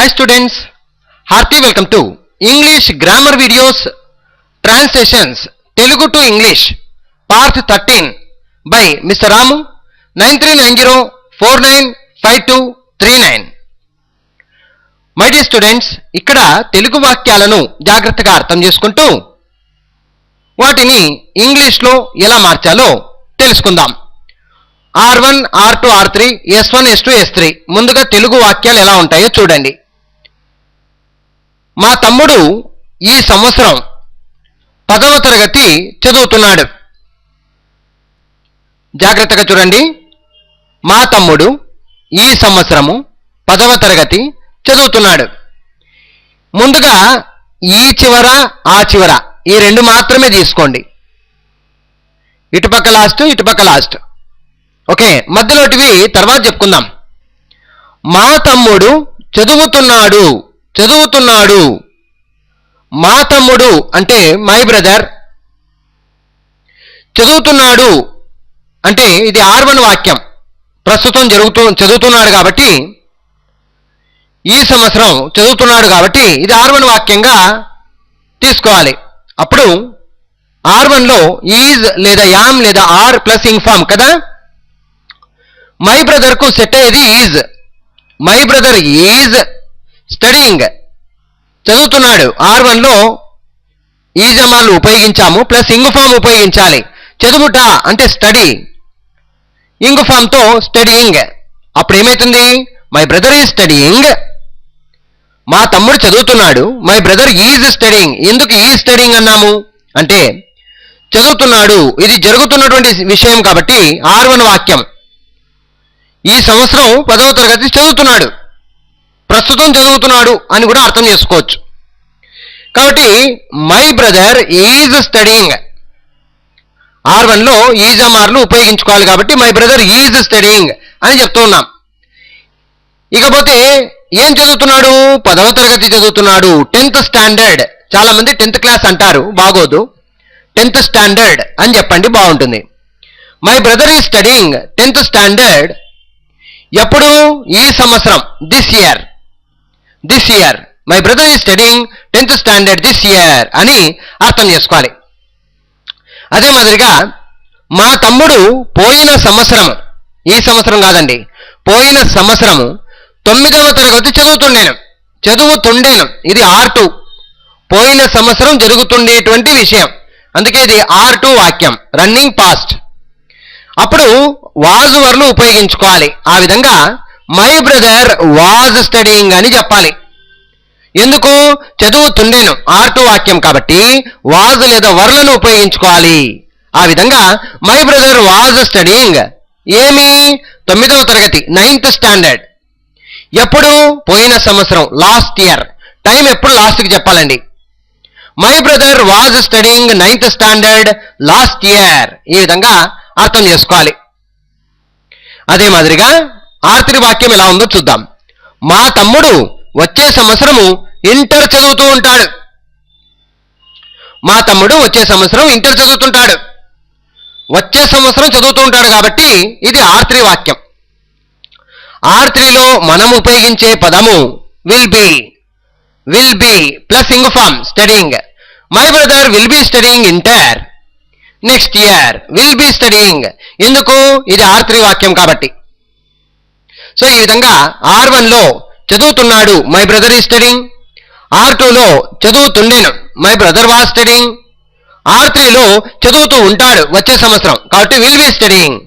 Hi students, hearty welcome to English Grammar Videos Translations Telugu to English Part 13 by Mr. Ramu 9390495239. My dear students, ఇక్కడ తెలుగు వాక్యాలను జాగ్రత్తగా అర్థం చేసుకుంటూ వాటిని ఇంగ్లీష్లో ఎలా మార్చాలో తెలుసుకుందాం. R1, R2, R3, S1, S2, S3 ముందుగా తెలుగు వాక్యాలు ఎలా ఉంటాయో చూడండి. మా తమ్ముడు ఈ సంవత్సరం 10వ తరగతి చదువుతున్నాడు. జాగ్రత్తగా చూడండి. మా తమ్ముడు ఈ సంవత్సరము 10వ తరగతి చదువుతున్నాడు. ముందుగా ఈ చివర ఆ చివర ఈ రెండు మాత్రమే తీసుకోండి. ఇటుపక్క లాస్ట్ ఇటుపక్క లాస్ట్. ఓకే, మధ్యలోటివి తర్వాత చెప్పుకుందాం. మా తమ్ముడు చదువుతున్నాడు. మా తమ్ముడు అంటే మై బ్రదర్. చదువుతున్నాడు అంటే ఇది R1 వాక్యం. ప్రస్తుతం చదువుతున్నాడు కాబట్టి ఈ సంవత్సరం చదువుతున్నాడు కాబట్టి ఇది R1 వాక్యంగా తీసుకోవాలి. అప్పుడు R1లో ఈజ్ లేదా యామ్ లేదా ఆర్ ప్లస్ ఇన్ఫామ్ కదా. మై బ్రదర్కు సెట్ అయ్యేది is. My brother is studying, చదువుతున్నాడు. R1లో ఈజమాలు ఉపయోగించాము ప్లస్ ఇంగ్ ఫామ్ ఉపయోగించాలి. చదువుట అంటే స్టడీ, ఇంగ్ ఫామ్తో స్టడీయింగ్. అప్పుడు ఏమవుతుంది? My brother is studying. మా తమ్ముడు చదువుతున్నాడు. My brother is studying. ఎందుకు ఈజ్ స్టడీయింగ్ అన్నాము అంటే చదువుతున్నాడు, ఇది జరుగుతున్నటువంటి విషయం కాబట్టి R1 వాక్యం. ఈ సంవత్సరం 10వ తరగతి చదువుతున్నాడు, ప్రస్తుతం చదువుతున్నాడు అని కూడా అర్థం చేసుకోవచ్చు. కాబట్టి మై బ్రదర్ ఈజ్ స్టడీయింగ్. R1లో ఈజమార్లు ఉపయోగించుకోవాలి కాబట్టి మై బ్రదర్ ఈజ్ స్టడీయింగ్ అని చెప్తూ ఉన్నాం. ఇకపోతే ఏం చదువుతున్నాడు? 10వ తరగతి చదువుతున్నాడు. 10th standard. చాలా మంది 10th క్లాస్ అంటారు, బాగోదు. 10th స్టాండర్డ్ అని చెప్పండి, బాగుంటుంది. My brother is studying 10th standard. ఎప్పుడు? ఈ సంవత్సరం, this year. My brother is studying 10th standard this year అని అర్థం చేసుకోవాలి. అదే మాదిరిగా మా తమ్ముడు పోయిన సంవత్సరము, ఈ సంవత్సరం కాదండి, పోయిన సంవత్సరము 9వ తరగతి చదువుతుండేను. ఇది R2. పోయిన సంవత్సరం జరుగుతుండేటువంటి విషయం, అందుకే ఇది R2 వాక్యం, రన్నింగ్ పాస్ట్. అప్పుడు వాజ్ వర్లు ఉపయోగించుకోవాలి. ఆ విధంగా మై బ్రదర్ వాజ్ స్టడీయింగ్ అని చెప్పాలి. ఎందుకు? చదువుతుండేను, R2 వాక్యం కాబట్టి వాజ్ లేదా వర్లను ఉపయోగించుకోవాలి. ఆ విధంగా మై బ్రదర్ వాజ్ స్టడీయింగ్ ఏమి? 9వ తరగతి, 9th స్టాండర్డ్. ఎప్పుడు? పోయిన సంవత్సరం, లాస్ట్ ఇయర్. టైం ఎప్పుడు లాస్ట్కి చెప్పాలండి. My brother was studying 9th standard last year. ఈ విధంగా అర్థం చేసుకోవాలి. అదే మాదిరిగా R3 వాక్యం ఎలా ఉందో చూద్దాం. మా తమ్ముడు వచ్చే సంవత్సరము ఇంటర్ చదువుతూ ఉంటాడు. మా తమ్ముడు వచ్చే సంవత్సరం ఇంటర్ చదువుతుంటాడు. వచ్చే సంవత్సరం చదువుతూ ఉంటాడు కాబట్టి ఇది R3 వాక్యం. R3లో మనం ఉపయోగించే పదము will be plus ing form studying. My brother will be studying inter next year. Will be studying ఎందుకు? ఇది R3 వాక్యం కాబట్టి. సో ఈ విధంగా R1లో చదువుతున్నాడు, మై బ్రదర్ ఈజ్ స్టడీయింగ్. R2లో చదువుతుండేను, మై బ్రదర్ వాజ్ స్టడీయింగ్. R3లో చదువుతూ ఉంటాడు వచ్చే సంవత్సరం కాబట్టి విల్ బి స్టడీయింగ్.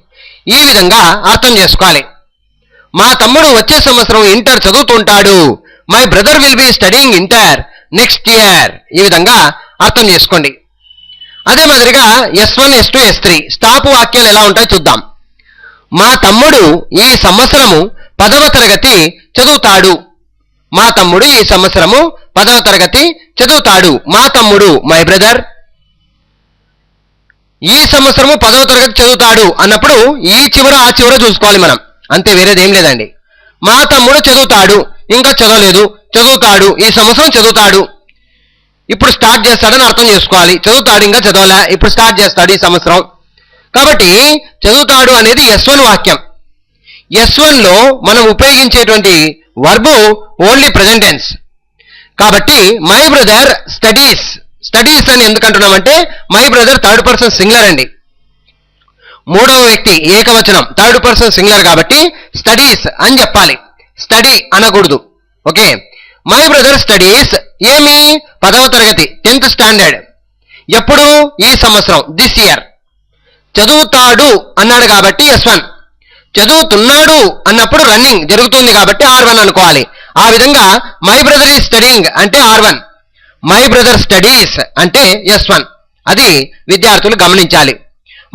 ఈ విధంగా అర్థం చేసుకోవాలి. మా తమ్ముడు వచ్చే సంవత్సరం ఇంటర్ చదువుతుంటాడు, my brother will be studying inter next year. ఈ విధంగా అర్థం చేసుకోండి. అదే మాదిరిగా S1, S2, S3 స్టాప్ వాక్యాలు ఎలా ఉంటాయో చూద్దాం. మా తమ్ముడు ఈ సంవత్సరము 10వ తరగతి చదువుతాడు. మా తమ్ముడు ఈ సంవత్సరము 10వ తరగతి చదువుతాడు. మా తమ్ముడు మై బ్రదర్ ఈ సంవత్సరము 10వ తరగతి చదువుతాడు అన్నప్పుడు ఈ చివర ఆ చివర చూసుకోవాలి మనం, అంతే, వేరేదేం లేదండి. మా తమ్ముడు చదువుతాడు, ఇంకా చదవలేదు, చదువుతాడు, ఈ సంవత్సరం చదువుతాడు, ఇప్పుడు స్టార్ట్ చేస్తాడని అర్థం చేసుకోవాలి. చదువుతాడు, ఇంకా చదవలే, ఇప్పుడు స్టార్ట్ చేస్తాడు ఈ సంవత్సరం. కాబట్టి చదువుతాడు అనేది S1 వాక్యం. S1లో మనం ఉపయోగించేటువంటి వర్బు ఓన్లీ ప్రెజెంట్ టెన్స్. కాబట్టి మై బ్రదర్ స్టడీస్, స్టడీస్ అని ఎందుకు అంటున్నామంటే my brother third person singular అండి, మూడవ వ్యక్తి ఏకవచనం, థర్డ్ పర్సన్ సింగులర్ కాబట్టి స్టడీస్ అని చెప్పాలి, స్టడీ అనకూడదు. ఓకే, మై బ్రదర్ స్టడీస్ ఏమి 10వ తరగతి 10th స్టాండర్డ్. ఎప్పుడు? ఈ సంవత్సరం, దిస్ ఇయర్. చదువుతాడు అన్నాడు కాబట్టి S1, చదువుతున్నాడు అన్నప్పుడు రన్నింగ్ జరుగుతుంది కాబట్టి R1 అనుకోవాలి. ఆ విధంగా మై బ్రదర్ ఈజ్ స్టడీయింగ్ అంటే R1, మై బ్రదర్ స్టడీస్ అంటే S1. అది విద్యార్థులు గమనించాలి.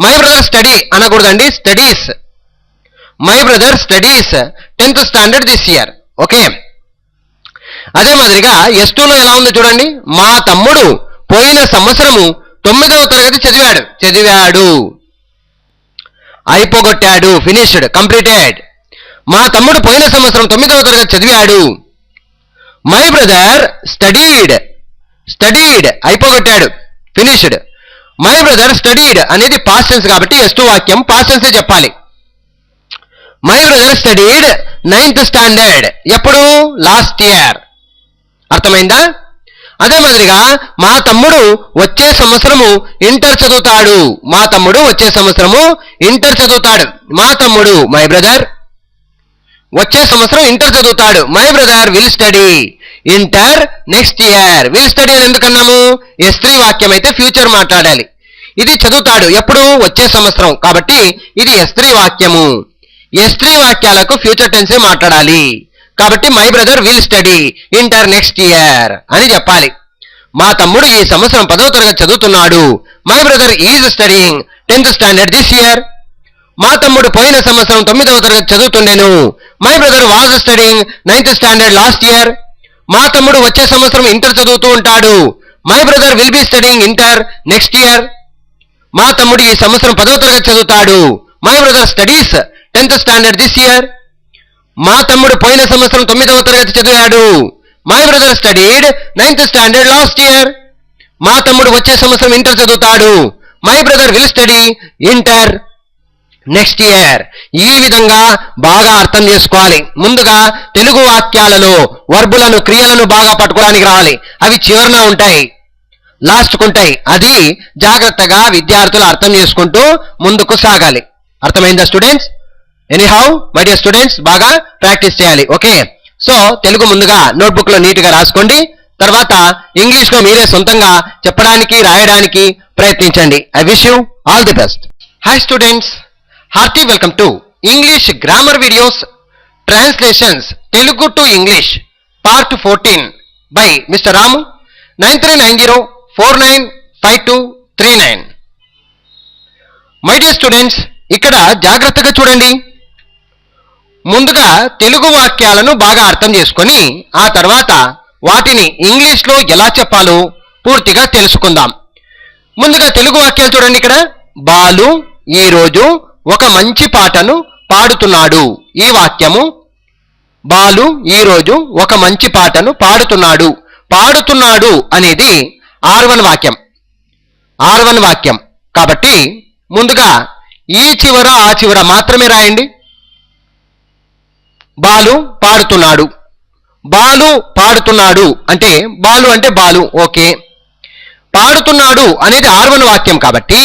మై బ్రదర్ స్టడీ అనకూడదండి, studies. My brother studies 10th standard this year. Okay, అదే మాదిరిగా S2లో ఎలా ఉందో చూడండి. మా తమ్ముడు పోయిన సంవత్సరము 9వ తరగతి చదివాడు, అయిపోగొట్టాడు, ఫినిష్డ్, కంప్లీటెడ్. మా తమ్ముడు పోయిన సంవత్సరం 9వ తరగతి చదివాడు. మై బ్రదర్ స్టడీడ్ అయిపోగొట్టాడు, ఫినిష్డ్. మై బ్రదర్ స్టడీడ్ అనేది పాస్ట్ టెన్స్ కాబట్టి S2 వాక్యం పాస్ట్ టెన్సే చెప్పాలి. My brother studied 9th standard. ఎప్పుడు? Last year. అర్థమైందా? అదే మాదిరిగా మా తమ్ముడు వచ్చే సంవత్సరము ఇంటర్ చదువుతాడు, మా తమ్ముడు వచ్చే సంవత్సరము ఇంటర్ చదువుతాడు. మా తమ్ముడు మై బ్రదర్ వచ్చే సంవత్సరం ఇంటర్ చదువుతాడు. My brother will study inter next year. Will study అని ఎందుకన్నాము? S3 వాక్యం అయితే ఫ్యూచర్ మాట్లాడాలి. ఇది చదువుతాడు ఎప్పుడు? వచ్చే సంవత్సరం కాబట్టి ఇది S3 వాక్యము. S3 వాక్యాలకు ఫ్యూచర్ టెన్సే మాట్లాడాలి కాబట్టి my brother will study inter next year అని చెప్పాలి. మా తమ్ముడు ఈ సంవత్సరం 10వ తరగతి చదువుతున్నాడు. My brother is studying 10th standard this year. మా తమ్ముడు పోయిన సంవత్సరం 9వ తరగతి చదువుతుండేను. My brother was studying 9th standard last year. మా తమ్ముడు వచ్చే సంవత్సరం ఇంటర్ చదువుతూ ఉంటాడు. My brother will be studying inter next year. మా తమ్ముడు ఈ సంవత్సరం 10వ తరగతి చదువుతాడు. My brother studies 10th standard this year. మా తమ్ముడు పోయిన సంవత్సరం 9వ తరగతి చదివాడు. My brother studied 9th standard last year. మా తమ్ముడు వచ్చే సంవత్సరం ఇంటర్ చదువుతాడు. My brother will study inter next year. ఈ విధంగా బాగా అర్థం చేసుకోవాలి. ముందుగా తెలుగు వాక్యాలలో వర్బులను, క్రియలను బాగా పట్టుకోవడానికి రావాలి. అవి చివరన ఉంటాయి, లాస్ట్కుంటాయి. అది జాగ్రత్తగా విద్యార్థులు అర్థం చేసుకుంటూ ముందుకు సాగాలి. అర్థమైందా students? Anyhow my dear students, బాగా ప్రాక్టీస్ చేయాలి. ఓకే, సో తెలుగు ముందుగా నోట్బుక్ లో నీట్గా రాసుకోండి. తర్వాత ఇంగ్లీష్ లో మీరే సొంతంగా చెప్పడానికి, రాయడానికి ప్రయత్నించండి. I wish you all the best. Hi students, hearty welcome to English grammar videos translations Telugu to English part 14 by mister Ramu 9390495239. My dear students, ఇక్కడ జాగ్రత్తగా చూడండి. ముందుగా తెలుగు వాక్యాలను బాగా అర్థం చేసుకొని ఆ తర్వాత వాటిని ఇంగ్లీష్లో ఎలా చెప్పాలో పూర్తిగా తెలుసుకుందాం. ముందుగా తెలుగు వాక్యాలు చూడండి. ఇక్కడ బాలు ఈరోజు ఒక మంచి పాటను పాడుతున్నాడు. ఈ వాక్యము బాలు ఈరోజు ఒక మంచి పాటను పాడుతున్నాడు. పాడుతున్నాడు అనేది R1 వాక్యం కాబట్టి ముందుగా ఈ చివర ఆ చివర మాత్రమే రాయండి. బాలు పాడుతున్నాడు. బాలు పాడుతున్నాడు అంటే బాలు. ఓకే, పాడుతున్నాడు అనేది R1 వాక్యం కాబట్టి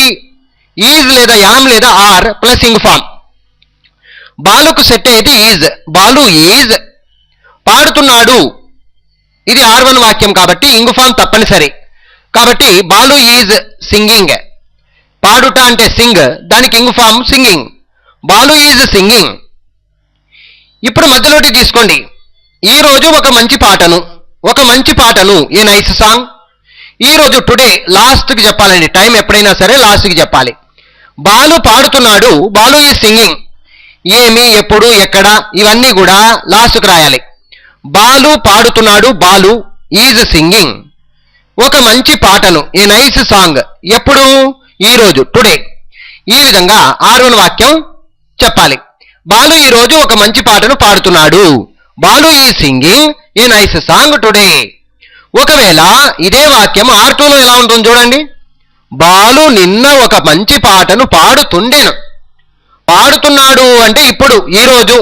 ఈజ్ లేదా యామ్ లేదా ఆర్ ప్లస్ ఇంగ్ ఫామ్. బాలుకు సెట్ అయ్యేది ఈజ్. బాలు ఈజ్ పాడుతున్నాడు. ఇది R1 వాక్యం కాబట్టి ఇంగ్ ఫామ్ తప్పనిసరి. కాబట్టి బాలు ఈజ్ సింగింగ్. పాడుట అంటే సింగ్, దానికి ing form singing. Balu is singing. ఇప్పుడు మధ్యలోటి తీసుకోండి. ఈ రోజు ఒక మంచి పాటను ఏ నైస్ సాంగ్. ఈ రోజు టుడే లాస్ట్కి చెప్పాలండి. టైం ఎప్పుడైనా సరే లాస్ట్కి చెప్పాలి. బాలు పాడుతున్నాడు, బాలు ఈజ్ సింగింగ్. ఏమి, ఎప్పుడు, ఎక్కడ ఇవన్నీ కూడా లాస్ట్కి రాయాలి. బాలు పాడుతున్నాడు, బాలు ఈజ్ సింగింగ్ ఒక మంచి పాటను, ఏ నైస్ సాంగ్. ఎప్పుడు? ఈ రోజు, టుడే. ఈ విధంగా R1 వాక్యం చెప్పాలి. బాలు ఈ రోజు ఒక మంచి పాటను పాడుతున్నాడు. Balu is singing a nice song today. ఒకవేళ ఇదే వాక్యం R2లో ఎలా ఉంటుంది చూడండి. బాలు నిన్న ఒక మంచి పాటను పాడుతుండెను. పాడుతున్నాడు అంటే ఇప్పుడు, ఈ రోజు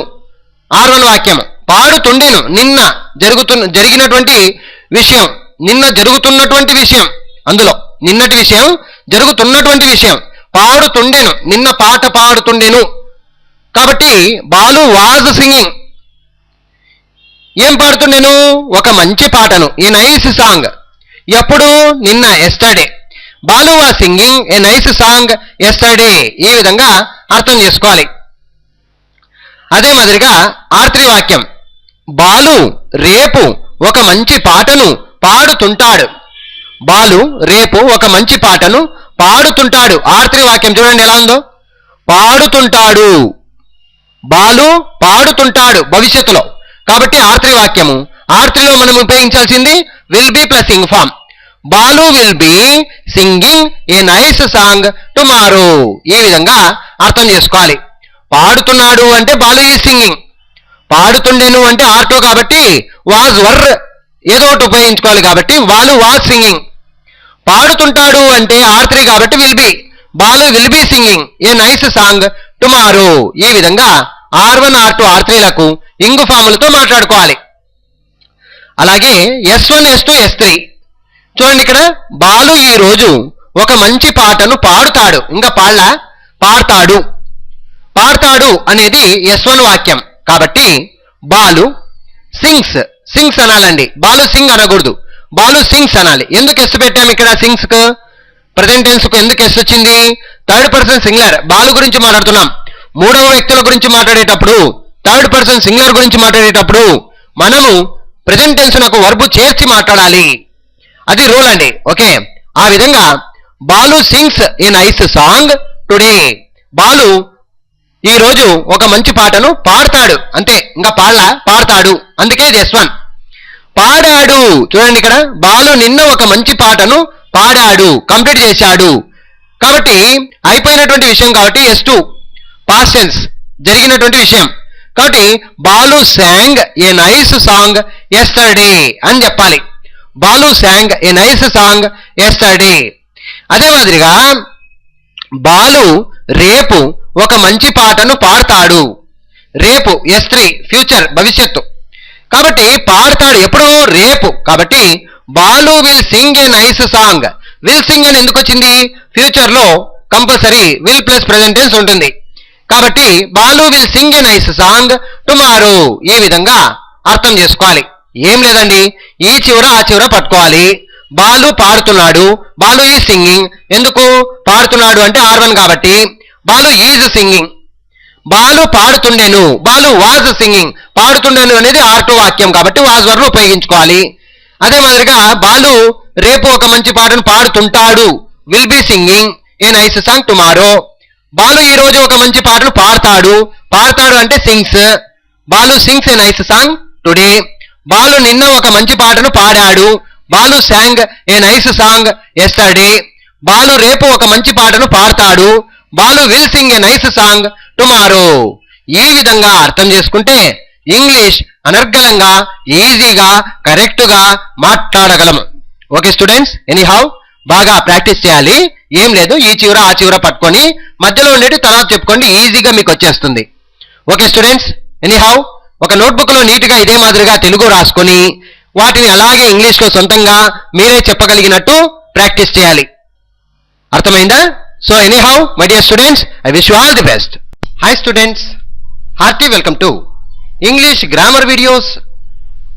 R1 వాక్యం. పాడుతుండెను నిన్న జరిగినటువంటి విషయం, నిన్న జరుగుతున్నటువంటి విషయం, అందులో నిన్నటి విషయం జరుగుతున్నటువంటి విషయం. పాడుతుండెను, నిన్న పాట పాడుతుండెను. కాబట్టి బాలు వాజ్ సింగింగ్. ఏం పాడుతుండెను? ఒక మంచి పాటను, ఏ నైస్ సాంగ్. ఎప్పుడు? నిన్న, yesterday. Balu was singing a nice song yesterday. ఈ విధంగా అర్థం చేసుకోవాలి. అదే మాదిరిగా ఆర్త్రి వాక్యం, బాలు రేపు ఒక మంచి పాటను పాడుతుంటాడు. బాలు రేపు ఒక మంచి పాటను పాడుతుంటాడు. ఆర్త్రి వాక్యం చూడండి ఎలా ఉందో. పాడుతుంటాడు, బాలు పాడుతుంటాడు భవిష్యత్తులో. కాబట్టి ఆర్త్రి వాక్యము. ఆర్త్రిలో మనం ఉపయోగించాల్సింది will be plus ing form. Balu will be singing a nice song tomorrow. ఈ విధంగా అర్థం చేసుకోవాలి. పాడుతున్నాడు అంటే బాలు ఈ సింగింగ్. పాడుతుండేను అంటే ఆర్టో కాబట్టి వాజ్ వర్ ఏదో ఒకటి ఉపయోగించుకోవాలి కాబట్టి బాలు వాజ్ సింగింగ్. పాడుతుంటాడు అంటే ఆర్త్రి కాబట్టి will be. Balu will be singing a nice song tomorrow. ఈ విధంగా R1 R2 R3లకు ఇంగు ఫాములతో మాట్లాడుకోవాలి. అలాగే S1 S2 S3 చూడండి. ఇక్కడ బాలు ఈ రోజు ఒక మంచి పాటను పాడుతాడు. ఇంకా పాడతాడు. పాడతాడు అనేది S1 వాక్యం కాబట్టి బాలు సింగ్స్ అనాలండి. బాలు సింగ్ అనకూడదు, బాలు సింగ్స్ అనాలి. ఎందుకు ఎస్ పెట్టాము ఇక్కడ? సింగ్స్ కు ప్రజెంట్ టెన్స్ కు ఎందుకు ఎస్ వచ్చింది? Third person singular. బాలు గురించి మాట్లాడుతున్నాం. మూడవ వ్యక్తుల గురించి మాట్లాడేటప్పుడు, థర్డ్ పర్సన్ సింగులర్ గురించి మాట్లాడేటప్పుడు మనము ప్రజెంట్ టెన్స్ నాకు వర్బ్ చేర్చి మాట్లాడాలి. అది రూల్ అండి. ఓకే, ఆ విధంగా Balu sings a nice song today. Balu ఈ రోజు ఒక మంచి పాటను పాడతాడు. అంతే, ఇంకా పాడతాడు. అందుకే ఇది S1. పాడాడు చూడండి. ఇక్కడ బాలు నిన్న ఒక మంచి పాటను పాడాడు, కంప్లీట్ చేశాడు. కాబట్టి అయిపోయినటువంటి విషయం కాబట్టి S2 పాస్ట్ టెన్స్, జరిగినటువంటి విషయం కాబట్టి Balu sang a nice song yesterday అని చెప్పాలి. Balu sang a nice song yesterday. అదే మాదిరిగా బాలు రేపు ఒక మంచి పాటను పాడతాడు. రేపు S3 ఫ్యూచర్, భవిష్యత్తు కాబట్టి పాడతాడు ఎప్పుడు? రేపు. కాబట్టి Balu will sing a nice song. Will sing అని ఎందుకు వచ్చింది? ఫ్యూచర్ లో compulsory will plus present tense ఉంటుంది కాబట్టి Balu will sing a nice song tomorrow. ఈ విధంగా అర్థం చేసుకోవాలి. ఏం లేదండి, ఈ చివర ఆ చివర పట్టుకోవాలి. బాలు పాడుతున్నాడు, బాలు ఈజ్ సింగింగ్. ఎందుకు పాడుతున్నాడు అంటే R1 కాబట్టి బాలు ఈజ్ సింగింగ్. బాలు పాడుతుండెను, బాలు వాజ్ సింగింగ్. పాడుతుండెను అనేది R2 వాక్యం కాబట్టి వాజ్ వర్బ్ ఉపయోగించుకోవాలి. అదే మాదిరిగా బాలు రేపు ఒక మంచి పాటను పాడుతుంటాడు, will be singing a nice song tomorrow. Balu ఈ రోజు ఒక మంచి పాటను పాడతాడు అంటే sings. Balu sings a nice song today. Balu నిన్న ఒక మంచి పాటను పాడాడు, Balu sang a nice song yesterday. Balu రేపు ఒక మంచి పాటను పాడతాడు, Balu will sing a nice song tomorrow. ఈ విధంగా అర్థం చేసుకుంటే ఇంగ్లీష్ అనర్గళంగా, ఈజీగా, కరెక్ట్గా మాట్లాడగలము. ఓకే స్టూడెంట్స్, ఎనీహౌ బాగా ప్రాక్టీస్ చేయాలి. ఏం లేదు, ఈ చివర ఆ చివర పట్టుకొని మధ్యలో ఉండేటి తర్వాత చెప్పుకోండి, ఈజీగా మీకు వచ్చేస్తుంది. ఓకే స్టూడెంట్స్, ఎనీహౌ ఒక నోట్బుక్లో నీట్గా ఇదే మాదిరిగా తెలుగు రాసుకొని వాటిని అలాగే ఇంగ్లీష్లో సొంతంగా మీరే చెప్పగలిగినట్టు ప్రాక్టీస్ చేయాలి. అర్థమైందా? So anyhow my dear students, I wish you all the best. Hi students, hearty welcome to English grammar videos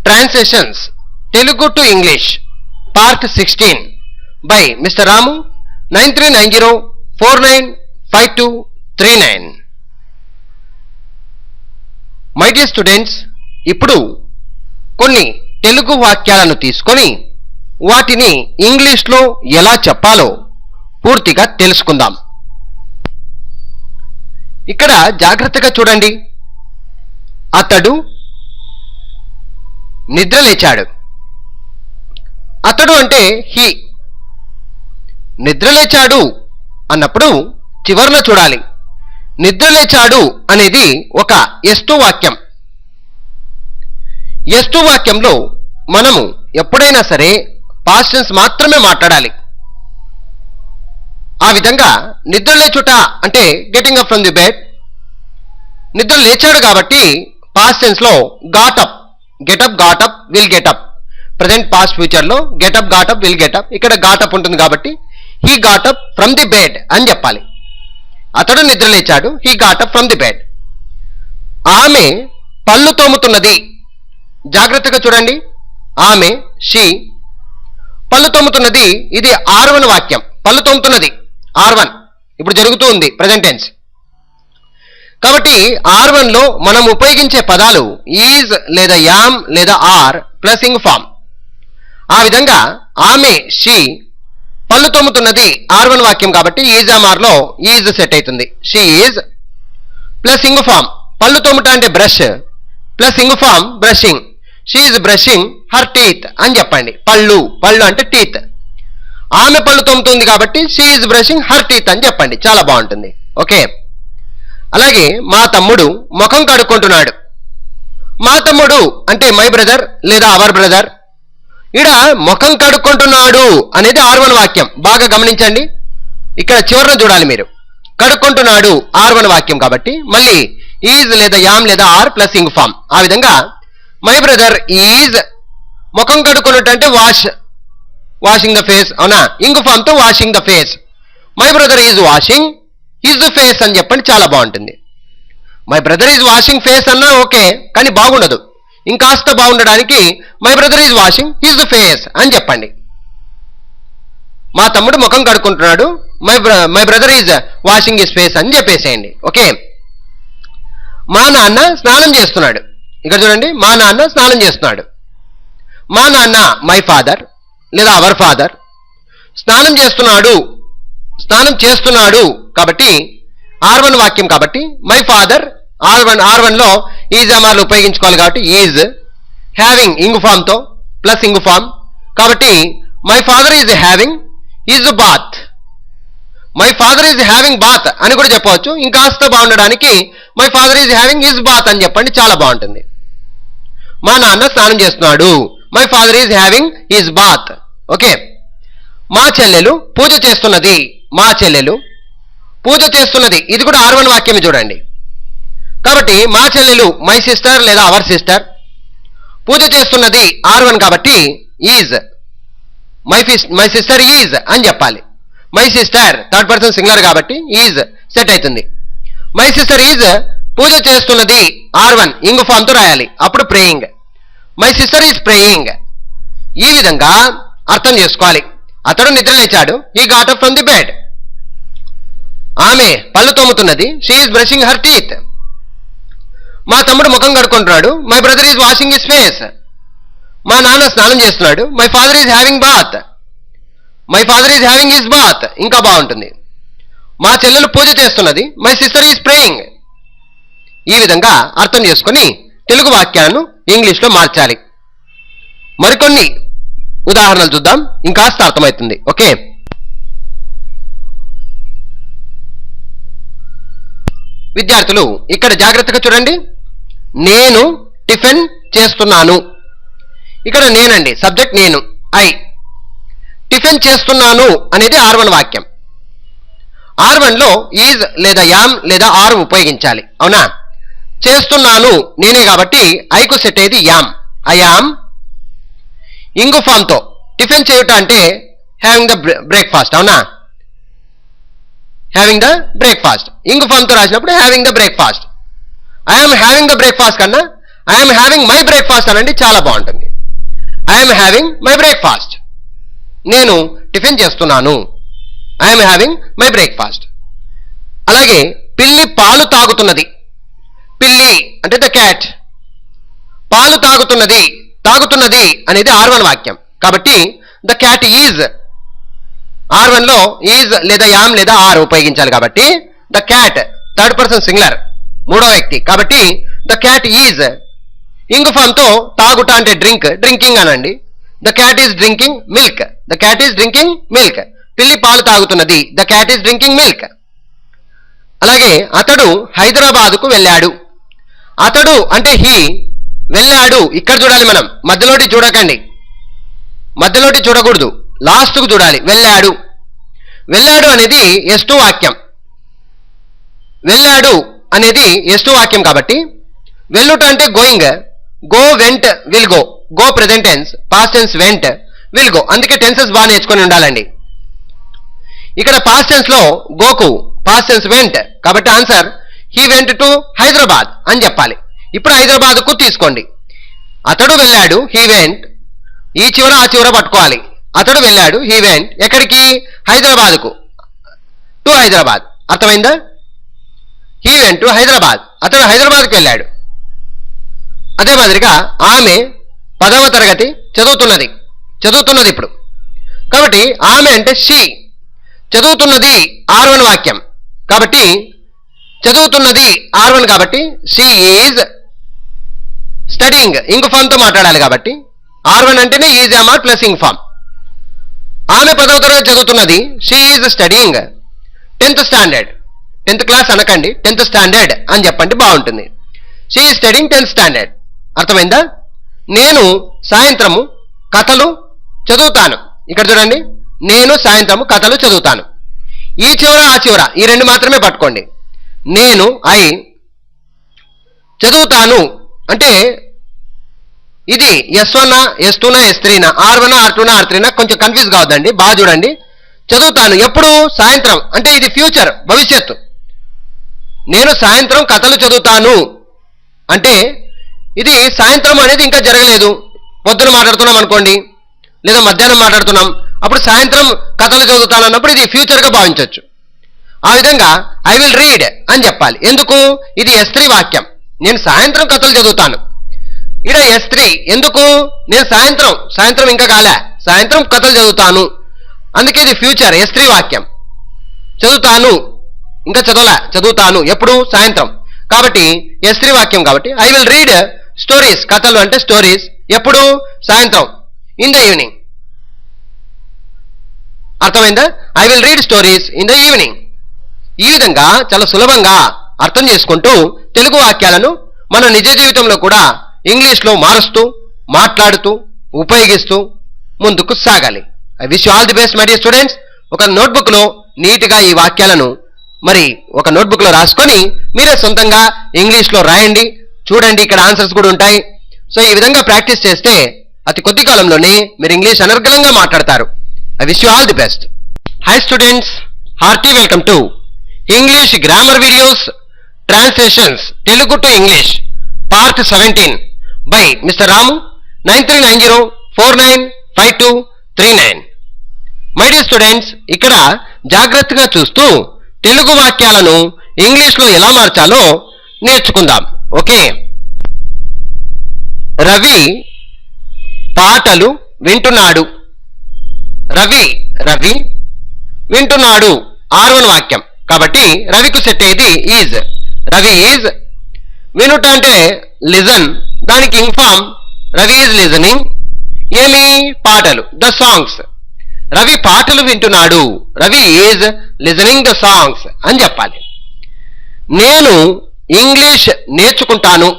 translations Telugu to English part 16 by mister Ramu 9390495239. My dear students, ఇప్పుడు కొన్ని తెలుగు వాక్యాలను తీసుకొని వాటిని ఇంగ్లీష్లో ఎలా చెప్పాలో పూర్తిగా తెలుసుకుందాం. ఇక్కడ జాగ్రత్తగా చూడండి. అతడు నిద్రలేచాడు. అతడు అంటే హీ. నిద్రలేచాడు అన్నప్పుడు చివర్న చూడాలి. నిద్రలేచాడు అనేది ఒక S2 వాక్యం. S2 వాక్యంలో మనము ఎప్పుడైనా సరే పాస్ట్ టెన్స్ మాత్రమే మాట్లాడాలి. ఆ విధంగా నిద్ర లేచుట అంటే getting up from the bed. నిద్ర లేచాడు కాబట్టి పాస్ట్ టెన్స్ లో got up, get up, got up, will get up. Present, past, future లో get up, got up, will get up. ఇక్కడ గాట్ అప్ ఉంటుంది కాబట్టి he got up from the bed అని చెప్పాలి. అతడు నిద్రలేచాడు, he got up from the bed. ఆమె పళ్ళు తోముతున్నది. జాగ్రత్తగా చూడండి. ఆమె, షీ, పళ్ళు తోముతున్నది. ఇది R1 వాక్యం. పళ్ళు తోముతున్నది R1 ఇప్పుడు జరుగుతూ ఉంది, ప్రజెంట్ టెన్స్. కాబట్టి R1 లో మనం ఉపయోగించే పదాలు ఈజ్ లేదా యామ్ లేదా ఆర్ ప్లస్ ఇంగ్ ఫామ్. ఆ విధంగా ఆమె, షీ, పళ్ళు తోముతున్నది R1 వాక్యం కాబట్టి ఈజ్ యామ్ ఆర్ లో ఈజ్ సెట్ అవుతుంది. She is plus ing form. పళ్ళు తోముట అంటే brush plus ing form brushing. She is brushing her teeth అని చెప్పండి. పళ్ళు, పళ్ళు అంటే టీత్. ఆమె పళ్ళు తోముతుంది కాబట్టి she is brushing her teeth అని చెప్పండి. చాలా బాగుంటుంది. ఓకే. అలాగే మా తమ్ముడు ముఖం కడుక్కుంటున్నాడు. మా తమ్ముడు అంటే మై బ్రదర్ లేదా అవర్ బ్రదర్. ఈడ ముఖం కడుక్కుంటున్నాడు అనేది R1 వాక్యం. బాగా గమనించండి. ఇక్కడ చివరిలో చూడాలి మీరు. కడుక్కుంటున్నాడు R1 వాక్యం కాబట్టి మళ్ళీ ఈజ్ లేదా యామ్ లేదా ఆర్ ప్లస్ ఇంగ్ ఫామ్. ఆ విధంగా మై బ్రదర్ ఈజ్ ముఖం కడుక్కున్నట్టు అంటే వాషింగ్ ద ఫేస్. అవునా? ఇంగ్ ఫామ్ తో washing the face. My brother is washing his face అని చెప్పండి. చాలా బాగుంటుంది. My brother is washing face అన్నా ఓకే, కానీ బాగుండదు. ఇంకాస్త బాగుండడానికి my brother is washing his face అని చెప్పండి. మా తమ్ముడు ముఖం కడుక్కుంటున్నాడు, my brother is washing his face అని చెప్పేసేయండి. ఓకే. మా నాన్న స్నానం చేస్తున్నాడు. ఇక్కడ చూడండి, మా నాన్న స్నానం చేస్తున్నాడు. మా నాన్న మై ఫాదర్ లేదా అవర్ ఫాదర్. స్నానం చేస్తున్నాడు కాబట్టి R1 వాక్యం కాబట్టి మై ఫాదర్ R1 లో ఈజ్ అమార్లు ఉపయోగించుకోవాలి కాబట్టి ఈజ్ హ్యావింగ్ ఇంగ్ ఫామ్ తో ప్లస్ ఇంగ్ ఫామ్ కాబట్టి my father is having his bath. My father is having bath అని కూడా చెప్పవచ్చు. ఇంకాస్త బాగుండడానికి my father is having his bath అని చెప్పండి. చాలా బాగుంటుంది. మా నాన్న స్నానం చేస్తున్నాడు. My father is having his bath. Okay. మా చెల్లెలు పూజ చేస్తున్నది. మా చెల్లెలు పూజ చేస్తున్నది. ఇది కూడా R1 వాక్యమే చూడండి. కాబట్టి మా చెల్లెలు మై సిస్టర్ లేదా అవర్ సిస్టర్. పూజ చేస్తున్నది R1 కాబట్టి ఈజ్ మై సిస్టర్ ఈజ్ అని చెప్పాలి. My sister third person singular కాబట్టి ఈజ్ సెట్ అవుతుంది. మై సిస్టర్ ఈజ్ పూజ చేస్తున్నది R1 ఇంగ్ ఫామ్ తో రాయాలి. అప్పుడు praying. My sister is praying. ఈ విధంగా అర్థం చేసుకోవాలి. అతడు నిద్రలేచాడు. He got up from the bed. ఆమె పళ్ళు తోముతున్నది. She is brushing her teeth. మా తమ్ముడు ముఖం కడుక్కుంటున్నాడు. My brother is washing his face. మా నాన్న స్నానం చేస్తున్నాడు. My father is having bath. My father is having his bath. ఇంకా బాగుంటుంది. మా చెల్లెలు పూజ చేస్తున్నది. My sister is praying. ఈ విధంగా అర్థం చేసుకొని తెలుగు వాక్యాలను ఇంగ్లీష్లో మార్చాలి. మరికొన్ని ఉదాహరణలు చూద్దాం, ఇంకాస్త అర్థమవుతుంది. ఓకే. విద్యార్థులు ఇక్కడ జాగ్రత్తగా చూడండి. నేను టిఫిన్ చేస్తున్నాను. ఇక్కడ నేనండి, సబ్జెక్ట్ నేను, ఐ. టిఫిన్ చేస్తున్నాను అనేది R1 వాక్యం. R1 లో ఈజ్ లేదా యామ్ లేదా ఆర్ ఉపయోగించాలి. అవునా? చేస్తున్నాను నేనే కాబట్టి ఐకు సెట్ అయ్యేది యామ్. I am. ఇంగు ఫామ్ తో టిఫిన్ చేయుట అంటే హ్యావింగ్ ద బ్రేక్ఫాస్ట్. అవునా? Having the breakfast. ఇంగు ఫామ్ తో రాసినప్పుడు having the breakfast. I'm having the breakfast కన్నా ఐఎమ్ హ్యావింగ్ మై బ్రేక్ఫాస్ట్ అనండి, చాలా బాగుంటుంది. I'm having my breakfast. నేను టిఫిన్ చేస్తున్నాను. I'm having my breakfast. అలాగే పిల్లి పాలు తాగుతున్నది. పిల్లి అంటే ద క్యాట్. పాలు తాగుతున్నది అనేది R1 వాక్యం కాబట్టి ద క్యాట్ ఈజ్. R1 లో ఈజ్ లేదా యామ్ లేదా ఆర్ ఉపయోగించాలి కాబట్టి the cat third person singular మూడో వ్యక్తి కాబట్టి the cat is. Ing form తో తాగుట అంటే డ్రింకింగ్ అనండి. The cat is drinking milk. The cat is drinking milk. పిల్లి పాలు తాగుతున్నది. The cat is drinking milk. అలాగే అతడు హైదరాబాదుకు వెళ్ళాడు. అతడు అంటే హీ, వెళ్ళాడు ఇక్కడ చూడాలి మనం, మధ్యలోటి చూడకండి. మధ్యలోటి చూడకూడదు, లాస్ట్కు చూడాలి. వెళ్ళాడు. వెళ్ళాడు అనేది S2 వాక్యం. వెళ్ళాడు అనేది S2 వాక్యం కాబట్టి వెళ్ళుట అంటే going, go went will go, go present tense, past tense went will go. అందుకే టెన్సెస్ బాగా నేర్చుకొని ఉండాలండి. ఇక్కడ పాస్ట్ టెన్స్ లో గోకు పాస్ట్ టెన్స్ వెంట్, కాబట్టి answer he went to Hyderabad అని చెప్పాలి. ఇప్పుడు హైదరాబాద్కు తీసుకోండి. అతడు వెళ్ళాడు, హీ వెంట్, ఈ చివర ఆ చివర పట్టుకోవాలి. అతడు వెళ్ళాడు, హీ వెంట్, ఎక్కడికి? హైదరాబాద్కు, టు హైదరాబాద్. అర్థమైందా? హీ వెంట్ టు హైదరాబాద్, అతడు హైదరాబాద్కి వెళ్ళాడు. అదే మాదిరిగా ఆమె 10వ తరగతి చదువుతున్నది ఇప్పుడు. కాబట్టి ఆమె అంటే షీ, చదువుతున్నది R1 వాక్యం కాబట్టి చదువుతున్నది R1 కాబట్టి షీ ఈజ్ స్టడీయింగ్, ఇంగ్ ఫామ్తో మాట్లాడాలి కాబట్టి R1 అంటేనే ఈజ్ యామార్ ప్లస్ ఇంగ్ ఫామ్. ఆమె 10వ తరగతి చదువుతున్నది, she is studying 10th standard. 10th class అనకండి, 10th స్టాండర్డ్ అని చెప్పండి, బాగుంటుంది. She is studying 10th standard. అర్థమైందా? నేను సాయంత్రము కథలు చదువుతాను. ఇక్కడ చూడండి, నేను సాయంత్రము కథలు చదువుతాను. ఈ చివర ఆ చివర ఈ రెండు మాత్రమే పట్టుకోండి. నేను చదువుతాను అంటే ఇది S1 S2 S3 R1 R2 R3 కొంచెం కన్ఫ్యూజ్ కావద్దండి, బాగా చూడండి. చదువుతాను ఎప్పుడు? సాయంత్రం, అంటే ఇది ఫ్యూచర్, భవిష్యత్తు. నేను సాయంత్రం కథలు చదువుతాను అంటే ఇది సాయంత్రం అనేది ఇంకా జరగలేదు. పొద్దున మాట్లాడుతున్నాం అనుకోండి, లేదా మధ్యాహ్నం మాట్లాడుతున్నాం, అప్పుడు సాయంత్రం కథలు చదువుతాను అన్నప్పుడు ఇది ఫ్యూచర్గా భావించవచ్చు. ఆ విధంగా ఐ విల్ రీడ్ అని చెప్పాలి. ఎందుకు? ఇది S3 వాక్యం, నేను సాయంత్రం కథలు చదువుతాను. ఇక్కడ S3 ఎందుకు? నేను సాయంత్రం ఇంకా కాలే, సాయంత్రం కథలు చదువుతాను, అందుకే ఇది ఫ్యూచర్ S3 వాక్యం. చదువుతాను, ఇంకా చదువుతాను ఎప్పుడు? సాయంత్రం, కాబట్టి S3 వాక్యం. కాబట్టి ఐ విల్ రీడ్ స్టోరీస్, కథలు అంటే స్టోరీస్, ఎప్పుడు? సాయంత్రం, ఇన్ ద ఈవినింగ్. అర్థమైందా? I will read stories in the evening. ఈ విధంగా చాలా సులభంగా అర్థం చేసుకుంటూ తెలుగు వాక్యాలను మన నిజ జీవితంలో కూడా ఇంగ్లీష్లో మారుస్తూ, మాట్లాడుతూ, ఉపయోగిస్తూ ముందుకు సాగాలి. I wish you all the best my dear students. ఒక నోట్బుక్లో నీట్గా ఈ వాక్యాలను ఒక నోట్బుక్లో రాసుకొని మీరే సొంతంగా ఇంగ్లీష్లో రాయండి, చూడండి, ఇక్కడ ఆన్సర్స్ కూడా ఉంటాయి. సో ఈ విధంగా ప్రాక్టీస్ చేస్తే అతి కొద్ది కాలంలోనే మీరు ఇంగ్లీష్ అనర్గళంగా మాట్లాడతారు. I wish you all the best. High students, hearty welcome to English grammar videos translations Telugu to English part 17 by mister Ramu 9390495239. My dear students, ఇక్కడ జాగ్రత్తగా చూస్తూ తెలుగు వాక్యాలను ఇంగ్లీష్లో ఎలా మార్చాలో నేర్చుకుందాం. ఓకే. రవి పాటలు వింటున్నాడు. రవి వింటున్నాడు R1 వాక్యం కాబట్టి రవికు సెట్ అయ్యేది ఈజ్. రవి ఈజ్. వినుట అంటే లిజన్, దానికి ఇన్ఫార్మ్ రవి ఈజ్ లిజనింగ్. ఏమి? పాటలు, ద సాంగ్స్. రవి పాటలు వింటున్నాడు, Ravi is listening the songs అని చెప్పాలి. నేను ఇంగ్లీష్ నేర్చుకుంటాను.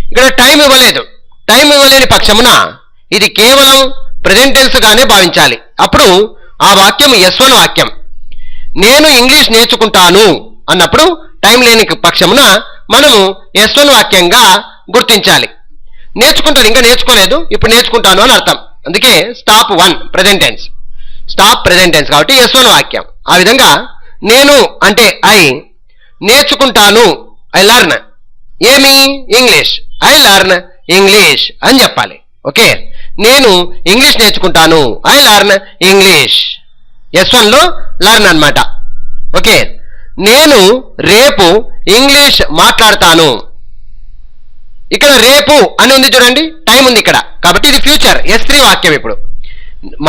ఇక్కడ టైం ఇవ్వలేదు. టైం ఇవ్వలేని పక్షమున ఇది కేవలం ప్రెజెంట్ టెన్స్ గానే భావించాలి. అప్పుడు ఆ వాక్యం S1 వాక్యం. నేను ఇంగ్లీష్ నేర్చుకుంటాను అన్నప్పుడు టైం లేని పక్షమున మనము S1 వాక్యంగా గుర్తించాలి. నేర్చుకుంటాను, ఇంకా నేర్చుకోలేదు, ఇప్పుడు నేర్చుకుంటాను అని అర్థం. అందుకే stop 1 present tense, stop present tense కాబట్టి S1 వాక్యం. ఆ విధంగా నేను అంటే నేర్చుకుంటాను, ఐ లర్న్. ఏమి? ఇంగ్లీష్. ఐ లర్న్ ఇంగ్లీష్ అని చెప్పాలి. ఓకే. నేను ఇంగ్లీష్ నేర్చుకుంటాను, ఐ లర్న్ ఇంగ్లీష్. S1లో లర్న్ అన్నమాట. ఓకే. నేను రేపు ఇంగ్లీష్ మాట్లాడతాను. ఇక్కడ రేపు అని ఉంది చూడండి, టైం ఉంది ఇక్కడ కాబట్టి ఇది ఫ్యూచర్ S3 వాక్యం. ఇప్పుడు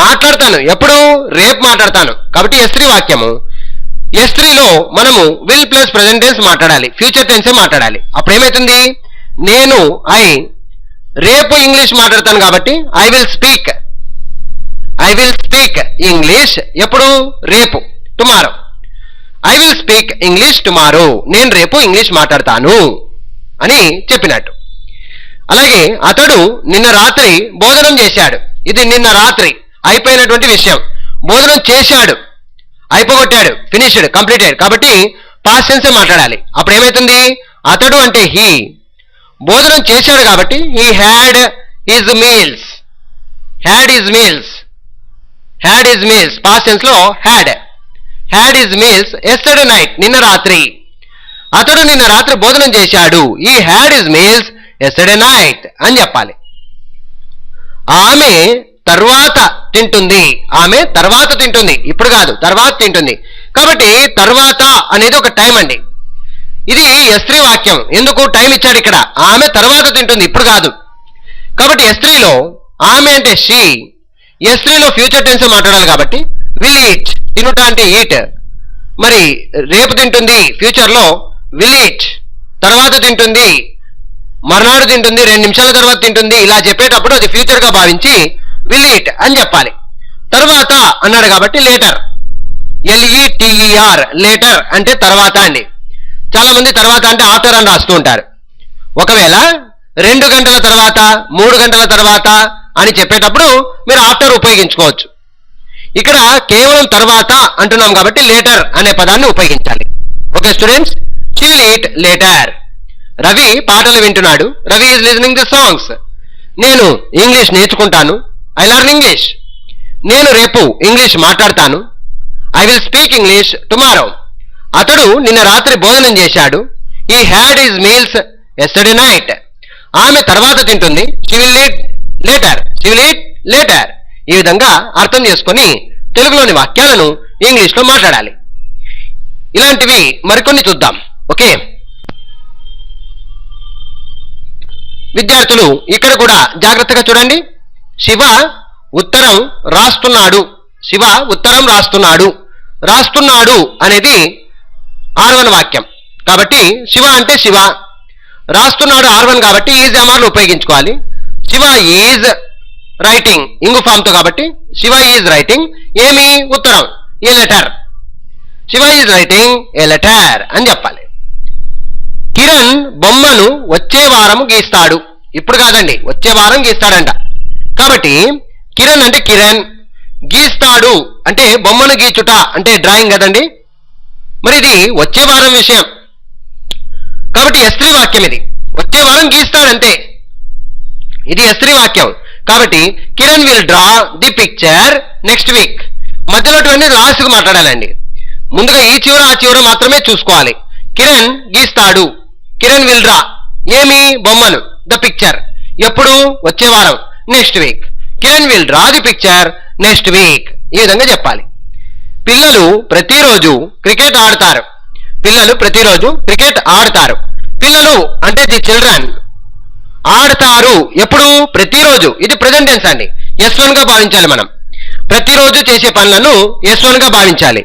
మాట్లాడతాను ఎప్పుడు? రేపు మాట్లాడతాను కాబట్టి S3 వాక్యము. S3లో మనము విల్ ప్లస్ ప్రెజెంట్ టెన్స్ మాట్లాడాలి, ఫ్యూచర్ టెన్సే మాట్లాడాలి. అప్పుడు ఏమవుతుంది? నేను రేపు ఇంగ్లీష్ మాట్లాడతాను కాబట్టి ఐ విల్ స్పీక్ ఇంగ్లీష్. ఎప్పుడు? రేపు, tomorrow. I will speak English tomorrow. నేను రేపు ఇంగ్లీష్ మాట్లాడతాను అని చెప్పినట్టు. అలాగే అతడు నిన్న రాత్రి భోజనం చేశాడు. ఇది నిన్న రాత్రి అయిపోయినటువంటి విషయం. భోజనం చేశాడు, అయిపోగొట్టాడు, ఫినిష్డ్, కంప్లీటెడ్ కాబట్టి పాస్ట్ టెన్సే మాట్లాడాలి. అప్పుడు ఏమవుతుంది? అతడు అంటే హీ భోజనం చేశాడు కాబట్టి he had his meals. Had his meals, had his meals past tense లో had his meals yesterday night, నిన్న రాత్రి. అతడు నిన్న రాత్రి భోజనం చేశాడు. He had his meals yesterday night అని చెప్పాలి. ఆమె తర్వాత తింటుంది. ఆమె తర్వాత తింటుంది, ఇప్పుడు కాదు, తర్వాత తింటుంది. కాబట్టి తర్వాత అనేది ఒక టైం అండి. ఇది S3 వాక్యం. ఎందుకు టైం ఇచ్చాడు ఇక్కడ? ఆమె తర్వాత తింటుంది, ఇప్పుడు కాదు. కాబట్టి S3లో ఆమె అంటే షీ, S3లో ఫ్యూచర్ టెన్స్ మాట్లాడాలి కాబట్టి విల్ ఈట్, తినుట అంటే ఈట్. మరి రేపు తింటుంది ఫ్యూచర్లో విల్ ఈట్, తర్వాత తింటుంది, మర్నాడు తింటుంది, 2 నిమిషాల తర్వాత తింటుంది. ఇలా చెప్పేటప్పుడు అది ఫ్యూచర్గా భావించి విల్ ఈట్ అని చెప్పాలి. తర్వాత అన్నాడు కాబట్టి లేటర్, LETER, లేటర్ అంటే తర్వాత అండి. చాలా మంది తర్వాత అంటే ఆఫ్టర్ అని రాస్తూ ఉంటారు. ఒకవేళ 2 గంటల తర్వాత, 3 గంటల తర్వాత అని చెప్పేటప్పుడు మీరు ఆఫ్టర్ ఉపయోగించుకోవచ్చు. ఇక్కడ కేవలం తర్వాత అంటున్నాం కాబట్టి లేటర్ అనే పదాన్ని ఉపయోగించాలి. Okay students, she will eat later. Ravi పాటలు వింటున్నాడు. Ravi is listening the songs. నేను ఇంగ్లీష్ నేర్చుకుంటాను. I learn English. నేను రేపు ఇంగ్లీష్ మాట్లాడతాను. I will speak English tomorrow. అతడు నిన్న రాత్రి భోజనం చేశాడు. He had his meals yesterday night. ఆమె తర్వాత తింటుంది. She will eat later, she will eat later. ఈ విధంగా అర్థం చేసుకొని తెలుగులోని వాక్యాలను ఇంగ్లీష్లో మాట్లాడాలి. ఇలాంటివి మరికొన్ని చూద్దాం. ఓకే విద్యార్థులు, ఇక్కడ కూడా జాగ్రత్తగా చూడండి. శివ ఉత్తరం రాస్తున్నాడు. శివ ఉత్తరం రాస్తున్నాడు. రాస్తున్నాడు అనేది R1 వాక్యం కాబట్టి శివ అంటే శివ, రాస్తున్నాడు R1 కాబట్టి ఈజ్ ఎమార్లు ఉపయోగించుకోవాలి. శివ ఈజ్ రైటింగ్ ఇంగు ఫామ్తో కాబట్టి శివ ఈజ్ రైటింగ్ ఏమి ఉత్తరం, a letter. Shiva is writing a letter అని చెప్పాలి. కిరణ్ బొమ్మను వచ్చే వారం గీస్తాడు. ఇప్పుడు కాదండి, వచ్చే వారం గీస్తాడంట. కాబట్టి కిరణ్ అంటే కిరణ్, గీస్తాడు అంటే బొమ్మను గీచుట అంటే డ్రాయింగ్ కదండి. మరి ఇది వచ్చే వారం విషయం కాబట్టి S3 వాక్యం. ఇది వచ్చే వారం గీస్తాడంతే, ఇది S3 వాక్యం. కాబట్టి Kiran will draw the picture next week. మధ్యలోటువంటి లాస్ట్కి మాట్లాడాలండి. ముందుగా ఈ చివర ఆ చివర మాత్రమే చూసుకోవాలి. కిరణ్ గీస్తాడు, కిరణ్ విల్ డ్రా ఏమి బొమ్మను, ద పిక్చర్ ఎప్పుడు, వచ్చే వారం, next week. Kiran will draw the picture next week. ఈ విధంగా చెప్పాలి. పిల్లలు ప్రతిరోజు క్రికెట్ ఆడతారు. పిల్లలు ప్రతిరోజు క్రికెట్ ఆడతారు. పిల్లలు అంటే ది చిల్డ్రన్. ఆడతారు ఎప్పుడు, ప్రతిరోజు. ఇది ప్రెజెంట్ టెన్స్ అండి. S1 గా భావించాలి మనం. ప్రతిరోజు చేసే పనులను S1 గా భావించాలి.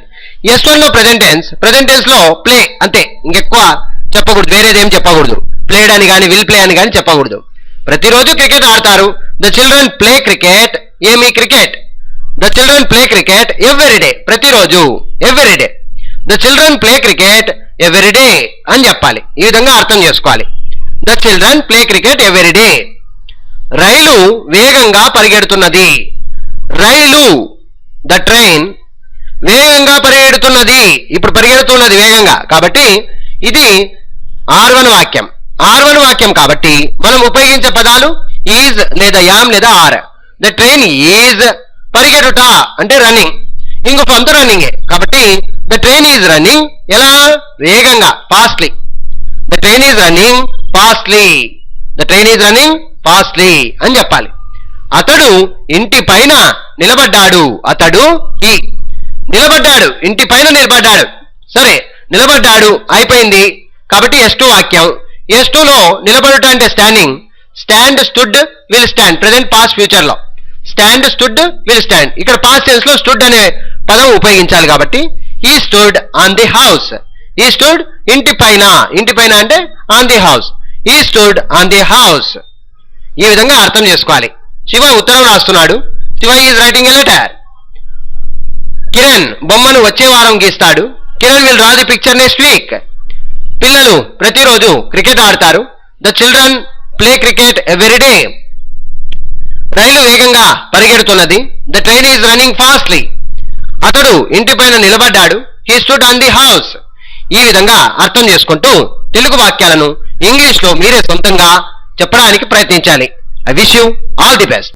S1 లో ప్రెజెంట్ టెన్స్, ప్రెజెంట్ టెన్స్ లో ప్లే అంతే, ఇంకెక్కువ చెప్పకూడదు, వేరేదేం చెప్పకూడదు. ప్లేడ్ అని కానీ విల్ ప్లే అని కానీ చెప్పకూడదు. ప్రతిరోజు క్రికెట్ ఆడతారు. ద చిల్డ్రన్ ప్లే క్రికెట్ ఏమి cricket. The children play cricket every day, ప్రతిరోజు, every day. The children play cricket every day అని చెప్పాలి. ఈ విధంగా అర్థం చేసుకోవాలి. The children play cricket every day. రైలు వేగంగా పరిగెడుతున్నది. రైలు ద ట్రైన్ వేగంగా పరిగెడుతున్నది. ఇప్పుడు పరిగెడుతున్నది వేగంగా కాబట్టి ఇది R1 వాక్యం. R1 వాక్యం కాబట్టి మనం ఉపయోగించే పదాలు ఈజ్ లేదా యామ్ లేదా ఆర్. ద ట్రైన్ ఈజ్, పరిగెడుట అంటే రన్నింగ్, ఇంకో ఫామ్తో రన్నింగే కాబట్టి ద ట్రైన్ ఈజ్ రన్నింగ్ ఎలా, వేగంగా, fastly. The train is running fastly. The train is running fastly అని చెప్పాలి. అతడు ఇంటి పైన నిలబడ్డాడు. అతడు ఈ నిలబడ్డాడు, ఇంటి పైన నిలబడ్డాడు. సరే నిలబడ్డాడు అయిపోయింది కాబట్టి S2 వాక్యం. S2లో నిలబడుట అంటే standing. Stand, stood, will stand. Present, past, future లో స్టాండ్, స్టుడ్, విల్ స్టాండ్. ఇక్కడ పాస్ట్ టెన్స్ లో స్టుడ్ అనే పదం ఉపయోగించాలి కాబట్టి ఈ స్టుడ్ ఆన్ ది హౌస్. ఈ స్టుడ్ ఇంటి పైన, ఇంటి పైన అంటే ఆన్ ది హౌస్. ఈ స్టుడ్ ఆన్ ది హౌస్. ఈ విధంగా అర్థం చేసుకోవాలి. శివ ఉత్తరం రాస్తున్నాడు. Shiva is writing a letter. Kiran బొమ్మను వచ్చే వారం గీస్తాడు. Kiran will draw the picture next week. పిల్లలు ప్రతిరోజు క్రికెట్ ఆడతారు. The children play cricket every day. రైలు వేగంగా పరిగెడుతున్నది. The train is running fastly. అతడు ఇంటి పైన నిలబడ్డాడు. He stood on the house. ఈ విధంగా అర్థం చేసుకుంటూ తెలుగు వాక్యాలను ఇంగ్లీష్లో మీరే సొంతంగా చెప్పడానికి ప్రయత్నించాలి. I wish you all the best.